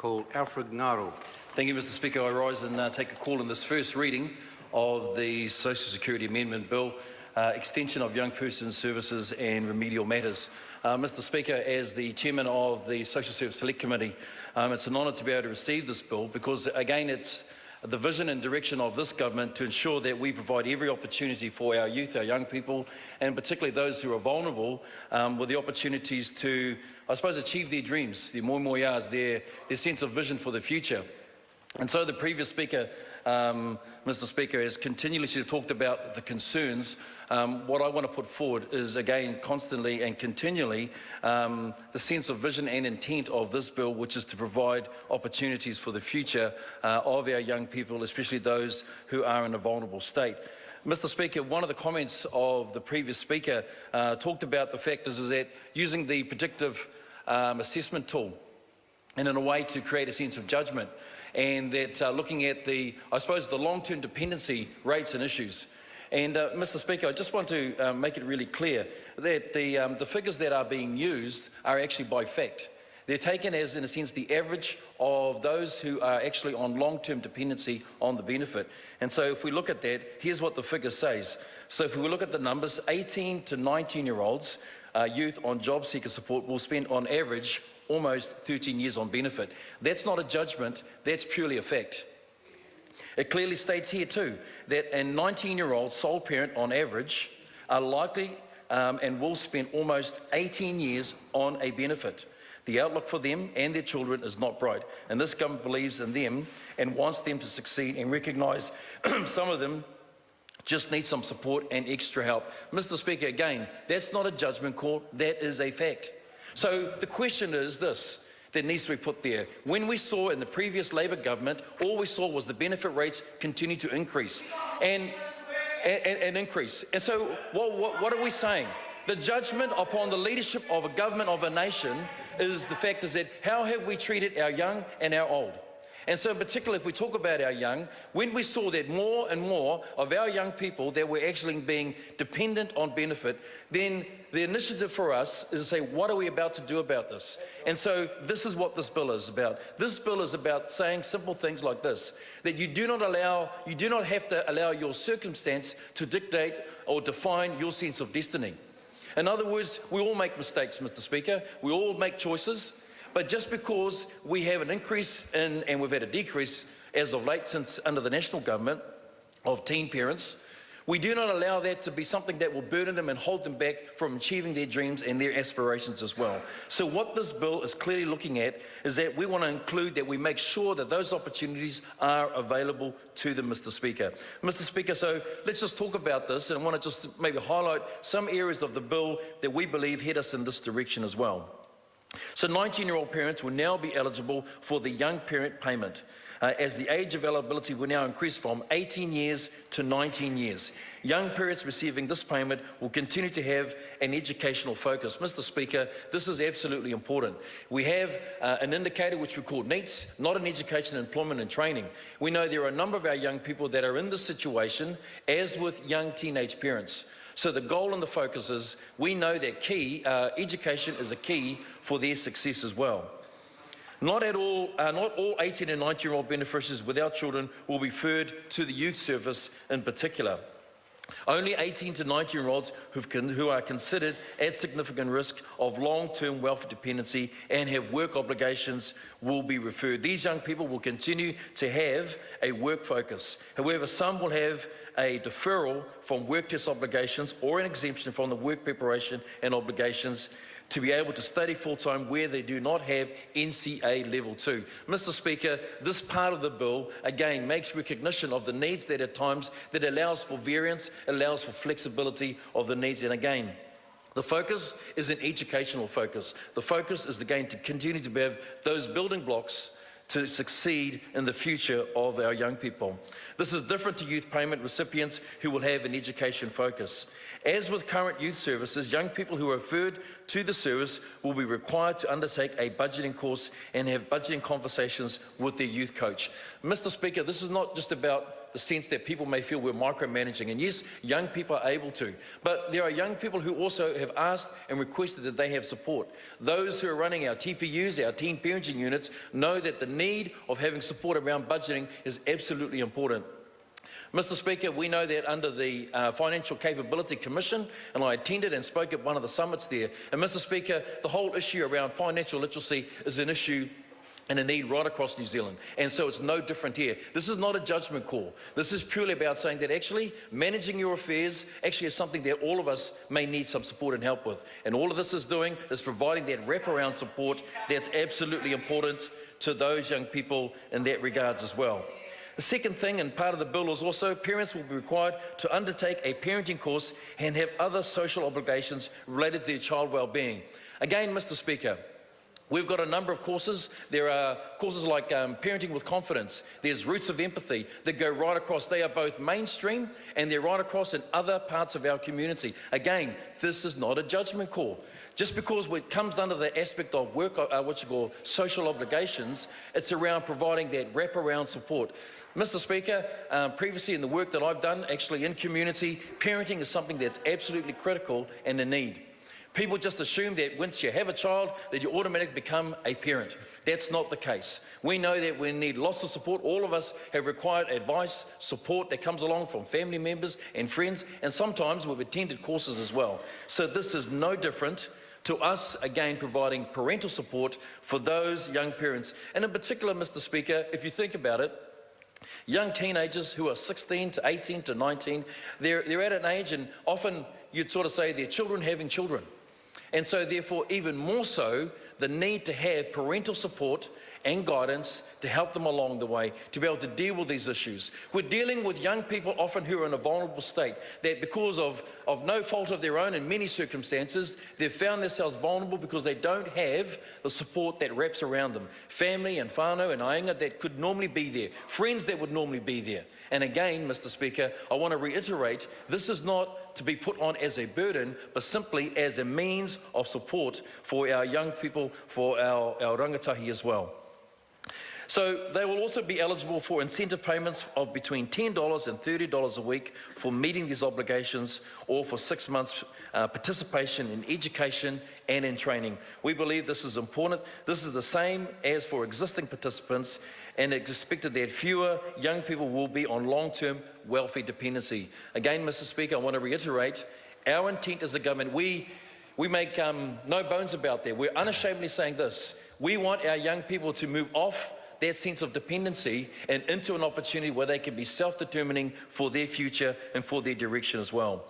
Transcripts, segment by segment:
call Alfred Ngaro. Thank you, Mr. Speaker. I rise and take a call in this first reading of the Social Security Amendment Bill, extension of young persons services and remedial matters. Mr. Speaker, as the Chairman of the Social Service Select Committee, it's an honour to be able to receive this bill because, again, it's the vision and direction of this government to ensure that we provide every opportunity for our youth, our young people, and particularly those who are vulnerable, with the opportunities to, I suppose, achieve their dreams, their more years, their sense of vision for the future. And so the previous speaker, Mr. Speaker, has continually talked about the concerns. What I want to put forward is, again, constantly and continually, the sense of vision and intent of this bill, which is to provide opportunities for the future of our young people, especially those who are in a vulnerable state. Mr. Speaker, one of the comments of the previous speaker talked about the fact is that using the predictive assessment tool and in a way to create a sense of judgment, and that looking at the, I suppose, the long-term dependency rates and issues. And Mr. Speaker, I just want to make it really clear that the figures that are being used are actually by fact. They're taken as, in a sense, the average of those who are actually on long-term dependency on the benefit. And so if we look at that, here's what the figure says. So if we look at the numbers, 18 to 19-year-olds, youth on job seeker support will spend on average almost 13 years on benefit. That's not a judgment, that's purely a fact. It clearly states here too that a 19-year-old sole parent on average are likely and will spend almost 18 years on a benefit. The outlook for them and their children is not bright, and this government believes in them and wants them to succeed and recognise some of them just need some support and extra help. Mr. Speaker, again, that's not a judgment call, that is a fact. So the question is this, that needs to be put there. When we saw in the previous Labor government, all we saw was the benefit rates continue to increase and increase. And so what are we saying? The judgment upon the leadership of a government of a nation is the fact is that how have we treated our young and our old? And so in particular, if we talk about our young, when we saw that more and more of our young people that were actually being dependent on benefit, then the initiative for us is to say, what are we about to do about this? And so this is what this bill is about. This bill is about saying simple things like this, that you do not have to allow your circumstance to dictate or define your sense of destiny. In other words, we all make mistakes, Mr. Speaker. We all make choices. But just because we have an increase in, and we've had a decrease as of late since under the national government of teen parents, we do not allow that to be something that will burden them and hold them back from achieving their dreams and their aspirations as well. So what this bill is clearly looking at is that we want to include that we make sure that those opportunities are available to them, Mr. Speaker. Mr. Speaker, so let's just talk about this, and I want to just maybe highlight some areas of the bill that we believe head us in this direction as well. So 19-year-old parents will now be eligible for the young parent payment as the age of eligibility will now increase from 18 years to 19 years. Young parents receiving this payment will continue to have an educational focus. Mr. Speaker, this is absolutely important. We have an indicator which we call NEETs, not an education, employment and training. We know there are a number of our young people that are in this situation, as with young teenage parents. So the goal and the focus is, we know that education is a key for their success as well. Not all 18 and 19-year-old beneficiaries without children will be referred to the youth service in particular. Only 18 to 19-year-olds who are considered at significant risk of long-term welfare dependency and have work obligations will be referred. These young people will continue to have a work focus. However, some will have a deferral from work test obligations or an exemption from the work preparation and obligations to be able to study full-time where they do not have NCA Level 2. Mr. Speaker, this part of the bill, again, makes recognition of the needs that at times that allows for variance, allows for flexibility of the needs. And again, the focus is an educational focus. The focus is, again, to continue to have those building blocks to succeed in the future of our young people. This is different to youth payment recipients who will have an education focus. As with current youth services, young people who are referred to the service will be required to undertake a budgeting course and have budgeting conversations with their youth coach. Mr. Speaker, this is not just about the sense that people may feel we're micromanaging. And yes, young people are able to, but there are young people who also have asked and requested that they have support. Those who are running our TPUs, our teen parenting units, know that the need of having support around budgeting is absolutely important. Mr. Speaker, we know that under the Financial Capability Commission, and I attended and spoke at one of the summits there, and Mr. Speaker, the whole issue around financial literacy is an issue and a need right across New Zealand. And so it's no different here. This is not a judgment call. This is purely about saying that actually managing your affairs actually is something that all of us may need some support and help with. And all of this is doing is providing that wraparound support that's absolutely important to those young people in that regards as well. The second thing, and part of the bill, is also parents will be required to undertake a parenting course and have other social obligations related to their child well-being. Again, Mr. Speaker, we've got a number of courses. There are courses like Parenting with Confidence. There's Roots of Empathy that go right across. They are both mainstream and they're right across in other parts of our community. Again, this is not a judgment call. Just because it comes under the aspect of work, what you call social obligations, it's around providing that wraparound support. Mr. Speaker, previously in the work that I've done actually in community, parenting is something that's absolutely critical and a need. People just assume that once you have a child, that you automatically become a parent. That's not the case. We know that we need lots of support. All of us have required advice, support that comes along from family members and friends, and sometimes we've attended courses as well. So this is no different to us, again, providing parental support for those young parents. And in particular, Mr. Speaker, if you think about it, young teenagers who are 16 to 18 to 19, they're at an age, and often you'd sort of say they're children having children. And so therefore, even more so, the need to have parental support and guidance to help them along the way, to be able to deal with these issues. We're dealing with young people often who are in a vulnerable state, that because of no fault of their own in many circumstances, they've found themselves vulnerable because they don't have the support that wraps around them. Family and whānau and ainga that could normally be there, friends that would normally be there. And again, Mr. Speaker, I want to reiterate, this is not to be put on as a burden, but simply as a means of support for our young people, for our rangatahi as well. So they will also be eligible for incentive payments of between $10 and $30 a week for meeting these obligations, or for 6 months participation in education and in training. We believe this is important. This is the same as for existing participants, and it's expected that fewer young people will be on long-term welfare dependency. Again, Mr. Speaker, I want to reiterate, our intent as a government, we make no bones about that. We're unashamedly saying this. We want our young people to move off that sense of dependency and into an opportunity where they can be self-determining for their future and for their direction as well.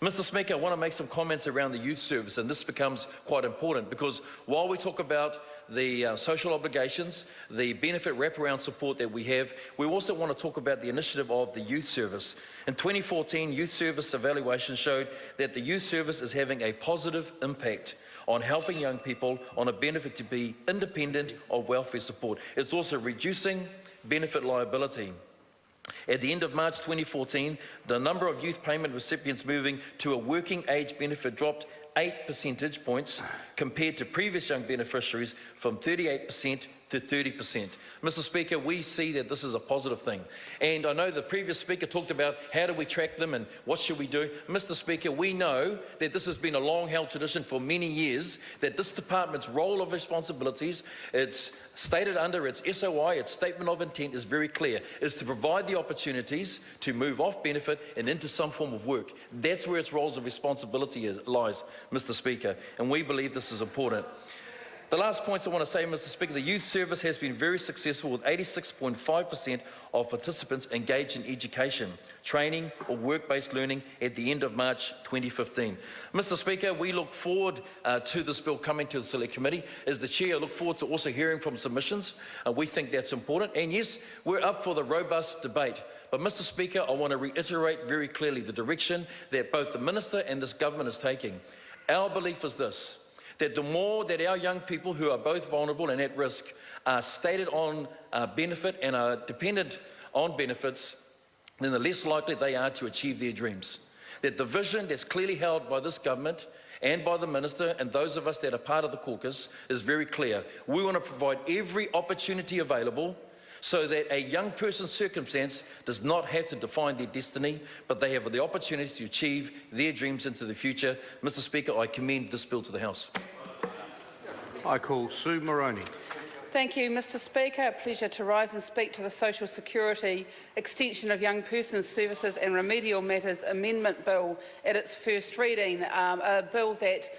Mr. Speaker, I want to make some comments around the youth service, and this becomes quite important because while we talk about the social obligations, the benefit wraparound support that we have, we also want to talk about the initiative of the youth service. In 2014, youth service evaluation showed that the youth service is having a positive impact on helping young people on a benefit to be independent of welfare support. It's also reducing benefit liability. At the end of March 2014, the number of youth payment recipients moving to a working age benefit dropped 8 percentage points compared to previous young beneficiaries, from 38% to 30%. Mr. Speaker, we see that this is a positive thing. And I know the previous speaker talked about how do we track them and what should we do. Mr. Speaker, we know that this has been a long-held tradition for many years, that this department's role of responsibilities, it's stated under its SOI, its statement of intent is very clear, is to provide the opportunities to move off benefit and into some form of work. That's where its roles of responsibility lies, Mr. Speaker, and we believe this is important. The last points I want to say, Mr. Speaker, the youth service has been very successful, with 86.5% of participants engaged in education, training or work-based learning at the end of March 2015. Mr. Speaker, we look forward to this bill coming to the Select Committee. As the Chair, I look forward to also hearing from submissions. We think that's important. And yes, we're up for the robust debate. But Mr. Speaker, I want to reiterate very clearly the direction that both the Minister and this government is taking. Our belief is this, that the more that our young people who are both vulnerable and at risk are stated on benefit and are dependent on benefits, then the less likely they are to achieve their dreams. That the vision that's clearly held by this government and by the Minister and those of us that are part of the caucus is very clear. We want to provide every opportunity available so that a young person's circumstance does not have to define their destiny, but they have the opportunity to achieve their dreams into the future. Mr. Speaker, I commend this bill to the House. I call Sue Moroney. Thank you, Mr. Speaker. A pleasure to rise and speak to the Social Security Extension of Young Persons Services and Remedial Matters Amendment Bill at its first reading, a bill that